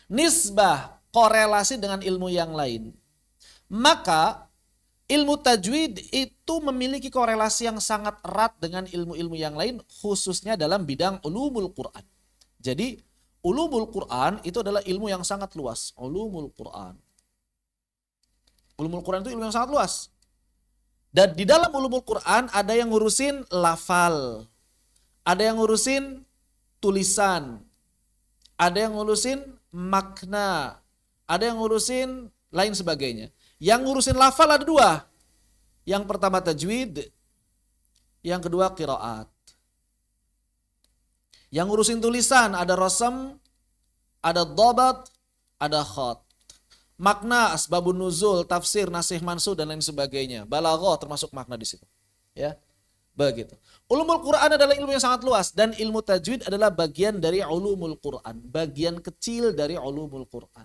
nisbah, korelasi dengan ilmu yang lain. Maka ilmu tajwid itu memiliki korelasi yang sangat erat dengan ilmu-ilmu yang lain, khususnya dalam bidang ulumul Quran. Jadi ulumul Quran itu adalah ilmu yang sangat luas. Ulumul Quran. Ulumul Quran itu ilmu yang sangat luas. Dan di dalam ulumul Quran ada yang ngurusin lafal, ada yang ngurusin tulisan, ada yang ngurusin makna, ada yang ngurusin lain sebagainya. Yang ngurusin lafal ada dua. Yang pertama tajwid, yang kedua qiraat. Yang ngurusin tulisan ada rasam, ada dhabat, ada khat. Makna, asbabun nuzul, tafsir, nasih mansukh dan lain sebagainya. Balaghah termasuk makna di situ. Ya. Begitu. Ulumul Quran adalah ilmu yang sangat luas dan ilmu tajwid adalah bagian dari ulumul Quran, bagian kecil dari ulumul Quran.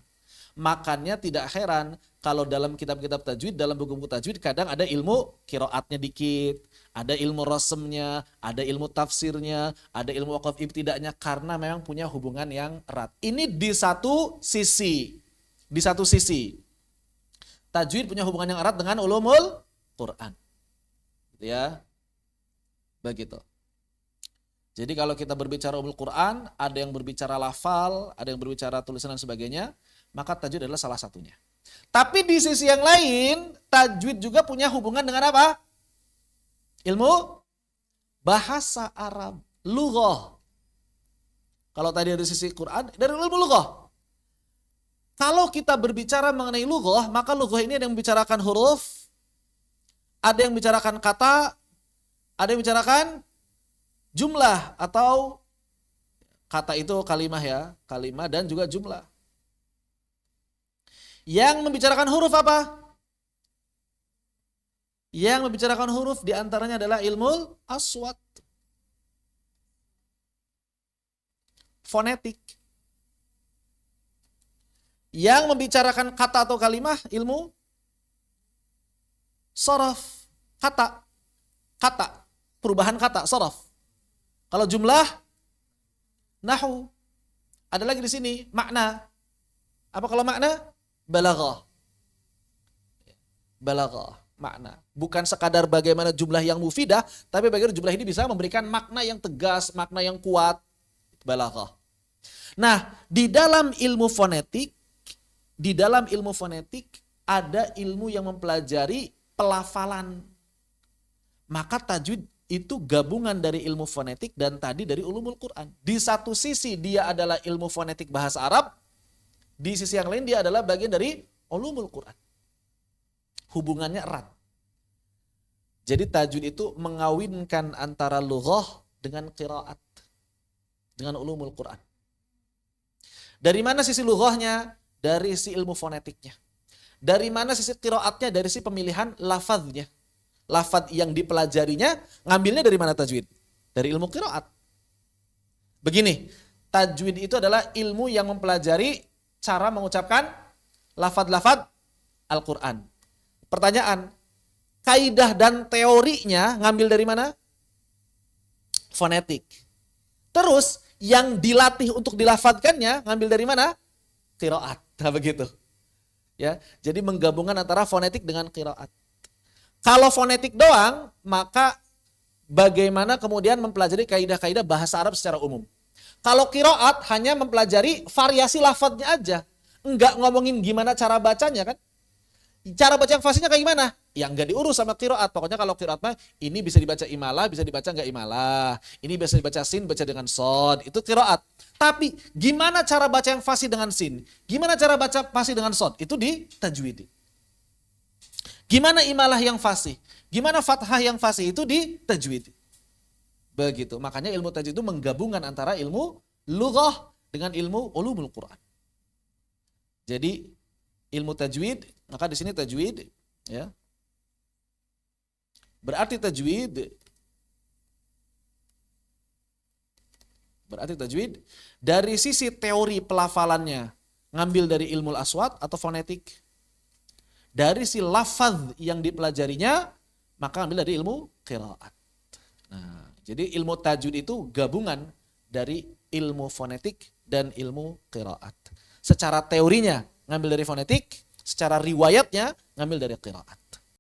Makanya tidak heran kalau dalam kitab-kitab tajwid, dalam buku-buku tajwid kadang ada ilmu qiraatnya dikit, ada ilmu rasamnya, ada ilmu tafsirnya, ada ilmu waqaf ibtida'nya karena memang punya hubungan yang erat. Ini di satu sisi. Di satu sisi. Tajwid punya hubungan yang erat dengan ulumul Quran. Gitu ya. Begitu. Jadi kalau kita berbicara ulumul Quran, ada yang berbicara lafal, ada yang berbicara tulisan dan sebagainya, maka tajwid adalah salah satunya. Tapi di sisi yang lain, tajwid juga punya hubungan dengan apa? Ilmu bahasa Arab, lughah. Kalau tadi dari sisi Quran, dari ilmu lughah. Kalau kita berbicara mengenai lughah, maka lughah ini ada yang membicarakan huruf, ada yang membicarakan kata, ada yang membicarakan jumlah atau kata itu kalimah ya, kalimah dan juga jumlah. Yang membicarakan huruf apa? Yang membicarakan huruf diantaranya adalah ilmu aswat, fonetik. Yang membicarakan kata atau kalimah ilmu sharaf, kata, perubahan kata, sharaf. Kalau jumlah nahwu. Ada lagi di sini makna. Apa kalau makna? Balaghah. Balaghah, makna. Bukan sekadar bagaimana jumlah yang mufidah, tapi bagaimana jumlah ini bisa memberikan makna yang tegas, makna yang kuat. Balaghah. Nah, di dalam ilmu fonetik ada ilmu yang mempelajari pelafalan. Maka tajwid itu gabungan dari ilmu fonetik dan tadi dari ulumul Quran. Di satu sisi dia adalah ilmu fonetik bahasa Arab, di sisi yang lain dia adalah bagian dari ulumul Quran. Hubungannya erat. Jadi tajwid itu mengawinkan antara lughah dengan qiraat, dengan ulumul Quran. Dari mana sisi lughahnya? Dari si ilmu fonetiknya. Dari mana sisi qiraatnya? Dari si pemilihan lafadznya. Lafadz yang dipelajarinya ngambilnya dari mana tajwid? Dari ilmu qiraat. Begini, tajwid itu adalah ilmu yang mempelajari cara mengucapkan lafadz-lafadz Al-Quran. Pertanyaan, kaidah dan teorinya ngambil dari mana? Fonetik. Terus yang dilatih untuk dilafadzkannya ngambil dari mana? Qiraat. Nah, begitu. Ya, jadi menggabungkan antara fonetik dengan qiraat. Kalau fonetik doang, maka bagaimana kemudian mempelajari kaidah-kaidah bahasa Arab secara umum. Kalau qiraat hanya mempelajari variasi lafadznya aja. Enggak ngomongin gimana cara bacanya kan. Cara baca yang fasihnya kayak gimana? Ya enggak diurus sama qiraat. Pokoknya kalau qiraat mah ini bisa dibaca imalah, bisa dibaca enggak imalah. Ini bisa dibaca sin, baca dengan sod. Itu qiraat. Tapi gimana cara baca yang fasih dengan sin? Gimana cara baca fasih dengan sod? Itu di tajwid. Gimana imalah yang fasih? Gimana fathah yang fasih? Itu di tajwid. Begitu. Makanya ilmu tajwid itu menggabungkan antara ilmu lughah dengan ilmu ulumul Quran. Jadi ilmu tajwid, maka di sini tajwid ya. Berarti tajwid dari sisi teori pelafalannya ngambil dari ilmu aswat atau fonetik. Dari si lafadz yang dipelajarinya maka ambil dari ilmu qiraat. Nah, jadi ilmu tajwid itu gabungan dari ilmu fonetik dan ilmu qiraat. Secara teorinya ngambil dari fonetik, secara riwayatnya ngambil dari qiraat.